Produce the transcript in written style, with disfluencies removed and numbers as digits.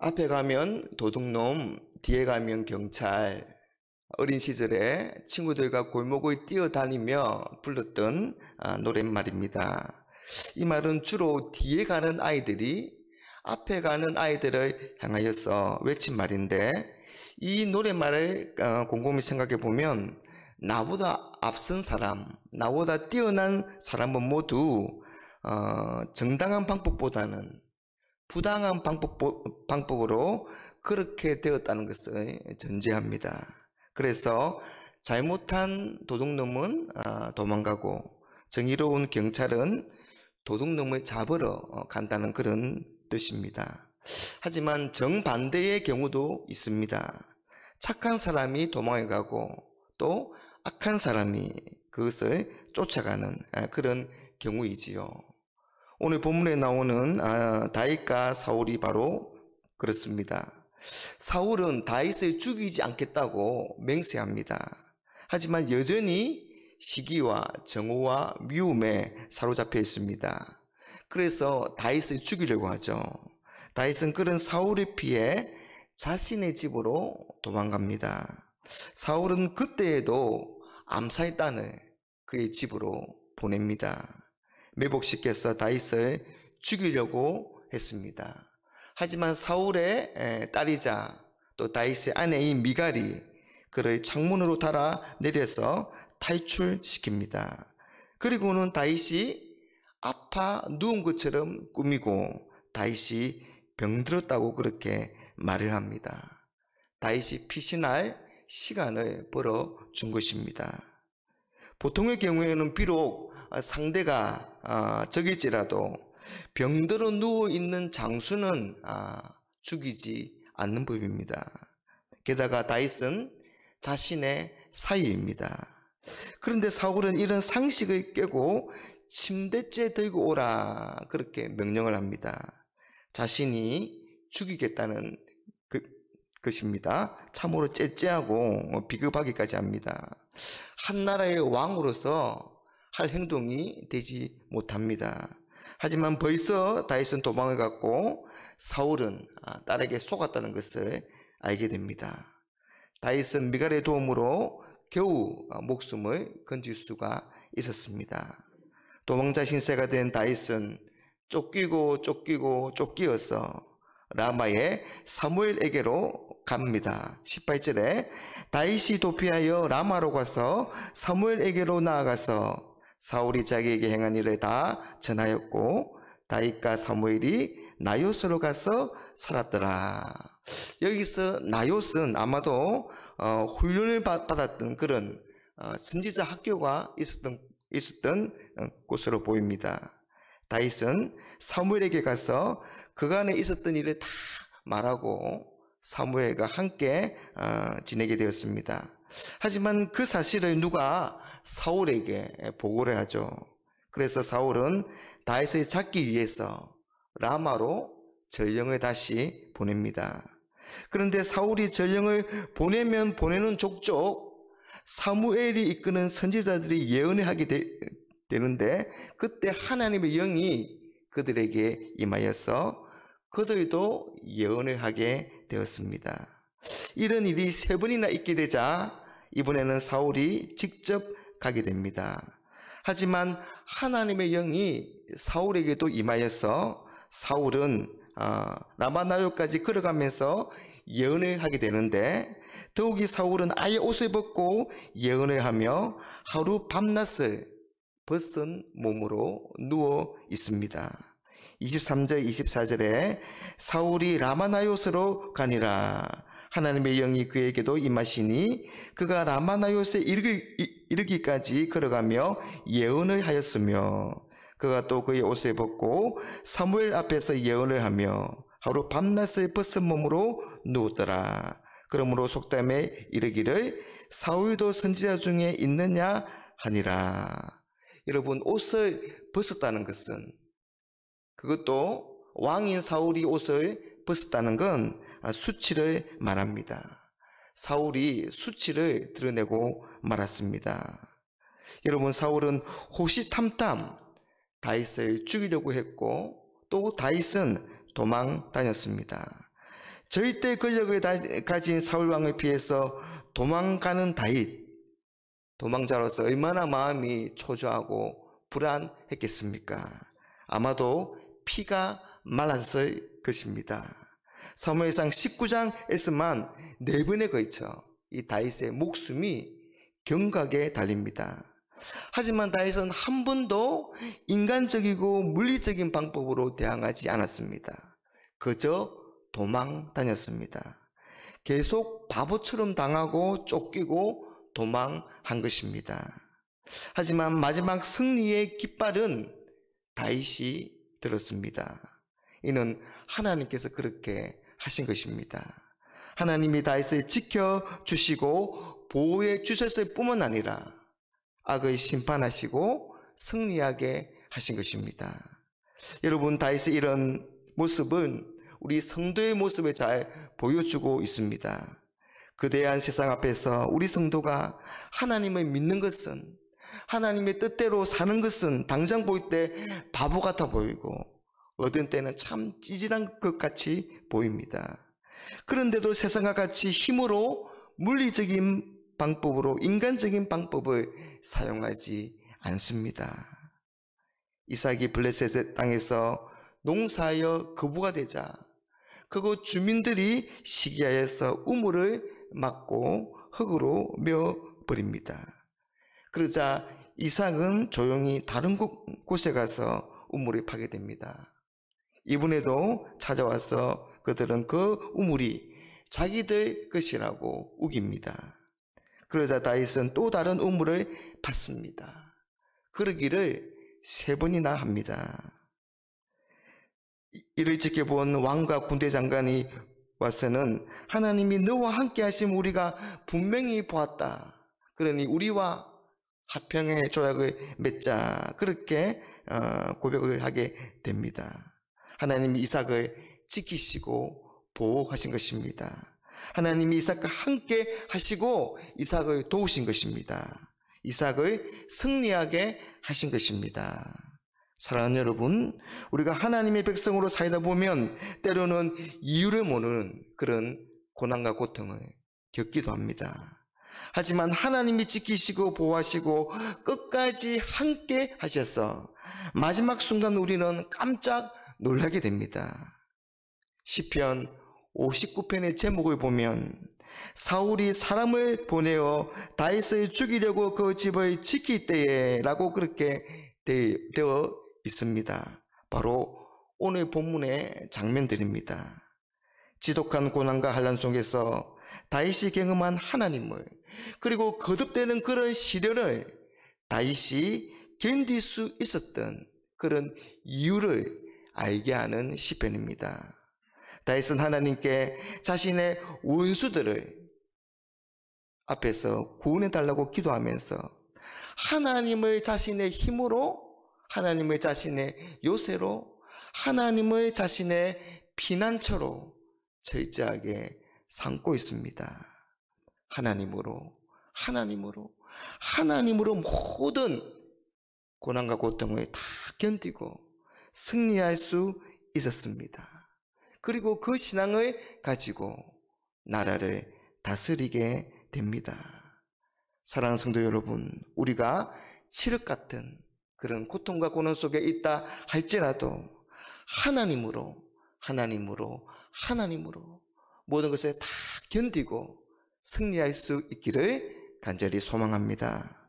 앞에 가면 도둑놈, 뒤에 가면 경찰. 어린 시절에 친구들과 골목을 뛰어다니며 불렀던 노랫말입니다. 이 말은 주로 뒤에 가는 아이들이 앞에 가는 아이들을 향하여서 외친 말인데, 이 노랫말을 곰곰이 생각해 보면 나보다 앞선 사람, 나보다 뛰어난 사람은 모두 정당한 방법보다는 부당한 방법으로 그렇게 되었다는 것을 전제합니다. 그래서 잘못한 도둑놈은 도망가고 정의로운 경찰은 도둑놈을 잡으러 간다는 그런 뜻입니다. 하지만 정반대의 경우도 있습니다. 착한 사람이 도망을 가고 또 악한 사람이 그것을 쫓아가는 그런 경우이지요. 오늘 본문에 나오는 다윗과 사울이 바로 그렇습니다. 사울은 다윗을 죽이지 않겠다고 맹세합니다. 하지만 여전히 시기와 정오와 미움에 사로잡혀 있습니다. 그래서 다윗을 죽이려고 하죠. 다윗은 그런 사울을 피해 자신의 집으로 도망갑니다. 사울은 그때에도 암살단을 그의 집으로 보냅니다. 매복시켜서 다윗을 죽이려고 했습니다. 하지만 사울의 딸이자 또 다윗의 아내인 미갈이 그를 창문으로 달아 내려서 탈출시킵니다. 그리고는 다윗이 아파 누운 것처럼 꾸미고 다윗이 병들었다고 그렇게 말을 합니다. 다윗이 피신할 시간을 벌어준 것입니다. 보통의 경우에는 비록 상대가 적일지라도 병들어 누워있는 장수는 죽이지 않는 법입니다. 게다가 다윗은 자신의 사위입니다. 그런데 사울은 이런 상식을 깨고 침대째 들고 오라 그렇게 명령을 합니다. 자신이 죽이겠다는 것입니다. 참으로 째째하고 비겁하기까지 합니다. 한 나라의 왕으로서 할 행동이 되지 못합니다. 하지만 벌써 다윗은 도망을 갔고 사울은 딸에게 속았다는 것을 알게 됩니다. 다윗은 미갈의 도움으로 겨우 목숨을 건질 수가 있었습니다. 도망자 신세가 된 다윗은 쫓기고 쫓기어서 라마의 사무엘에게로 갑니다. 18절에 다윗이 도피하여 라마로 가서 사무엘에게로 나아가서 사울이 자기에게 행한 일을 다 전하였고 다윗과 사무엘이 나요스로 가서 살았더라. 여기서 나요스는 아마도 훈련을 받았던 그런 선지자 학교가 있었던 곳으로 보입니다. 다윗은 사무엘에게 가서 그간에 있었던 일을 다 말하고 사무엘과 함께 지내게 되었습니다. 하지만 그 사실을 누가 사울에게 보고를 하죠. 그래서 사울은 다윗을 잡기 위해서 라마로 전령을 다시 보냅니다. 그런데 사울이 전령을 보내면 보내는 족족 사무엘이 이끄는 선지자들이 예언을 하게 되는데 그때 하나님의 영이 그들에게 임하여서 그들도 예언을 하게 되었습니다. 이런 일이 3번이나 있게 되자 이번에는 사울이 직접 가게 됩니다. 하지만 하나님의 영이 사울에게도 임하여서 사울은 라마나요까지 걸어가면서 예언을 하게 되는데 더욱이 사울은 아예 옷을 벗고 예언을 하며 하루 밤낮을 벗은 몸으로 누워 있습니다. 23절 24절에 사울이 라마나요스로 가니라. 하나님의 영이 그에게도 임하시니 그가 라마나요스에 이르기까지 걸어가며 예언을 하였으며 그가 또 그의 옷을 벗고 사무엘 앞에서 예언을 하며 하루 밤낮을 벗은 몸으로 누웠더라. 그러므로 속담에 이르기를 사울도 선지자 중에 있느냐 하니라. 여러분, 옷을 벗었다는 것은, 그것도 왕인 사울이 옷을 벗었다는 건 수치를 말합니다. 사울이 수치를 드러내고 말았습니다. 여러분, 사울은 호시탐탐 다윗을 죽이려고 했고 또 다윗은 도망 다녔습니다. 절대 권력을 가진 사울 왕을 피해서 도망가는 다윗, 도망자로서 얼마나 마음이 초조하고 불안했겠습니까? 아마도 피가 말랐을 것입니다. 사무엘상 19장에서만 4번에 걸쳐 이 다윗의 목숨이 경각에 달립니다. 하지만 다윗은 한 번도 인간적이고 물리적인 방법으로 대항하지 않았습니다. 그저 도망 다녔습니다. 계속 바보처럼 당하고 쫓기고 도망한 것입니다. 하지만 마지막 승리의 깃발은 다윗이 들었습니다. 이는 하나님께서 그렇게 하신 것입니다. 하나님이 다윗을 지켜주시고 보호해 주셨을 뿐만 아니라 악을 심판하시고 승리하게 하신 것입니다. 여러분, 다윗의 이런 모습은 우리 성도의 모습을 잘 보여주고 있습니다. 거대한 세상 앞에서 우리 성도가 하나님을 믿는 것은, 하나님의 뜻대로 사는 것은 당장 보일 때 바보 같아 보이고 어떤 때는 참 찌질한 것 같이 보입니다. 그런데도 세상과 같이 힘으로 물리적인 방법으로 인간적인 방법을 사용하지 않습니다. 이삭이 블레셋의 땅에서 농사하여 거부가 되자 그곳 주민들이 시기하여서 우물을 막고 흙으로 메어버립니다. 그러자 이삭은 조용히 다른 곳에 가서 우물을 파게 됩니다. 이번에도 찾아와서 그들은 그 우물이 자기들 것이라고 우깁니다. 그러자 다윗은 또 다른 우물을 팠습니다. 그러기를 3번이나 합니다. 이를 지켜본 왕과 군대 장관이 와서는 하나님이 너와 함께 하심 우리가 분명히 보았다. 그러니 우리와 화평의 조약을 맺자. 그렇게 고백을 하게 됩니다. 하나님이 이삭을 지키시고 보호하신 것입니다. 하나님이 이삭과 함께 하시고 이삭을 도우신 것입니다. 이삭을 승리하게 하신 것입니다. 사랑하는 여러분, 우리가 하나님의 백성으로 살다 보면 때로는 이유를 모르는 그런 고난과 고통을 겪기도 합니다. 하지만 하나님이 지키시고 보호하시고 끝까지 함께 하셔서 마지막 순간 우리는 깜짝 놀라게 됩니다. 시편 59편의 제목을 보면 사울이 사람을 보내어 다윗을 죽이려고 그 집을 지킬 때에 라고 그렇게 되어 있습니다. 바로 오늘 본문의 장면들입니다. 지독한 고난과 환난 속에서 다윗이 경험한 하나님을, 그리고 거듭되는 그런 시련을 다윗이 견딜 수 있었던 그런 이유를 알게 하는 시편입니다. 다윗은 하나님께 자신의 원수들을 앞에서 구원해 달라고 기도하면서 하나님을 자신의 힘으로, 하나님을 자신의 요새로, 하나님을 자신의 피난처로 철저하게 삼고 있습니다. 하나님으로 모든 고난과 고통을 다 견디고 승리할 수 있었습니다. 그리고 그 신앙을 가지고 나라를 다스리게 됩니다. 사랑하는 성도 여러분, 우리가 칠흑 같은 그런 고통과 고난 속에 있다 할지라도 하나님으로 모든 것을 다 견디고 승리할 수 있기를 간절히 소망합니다.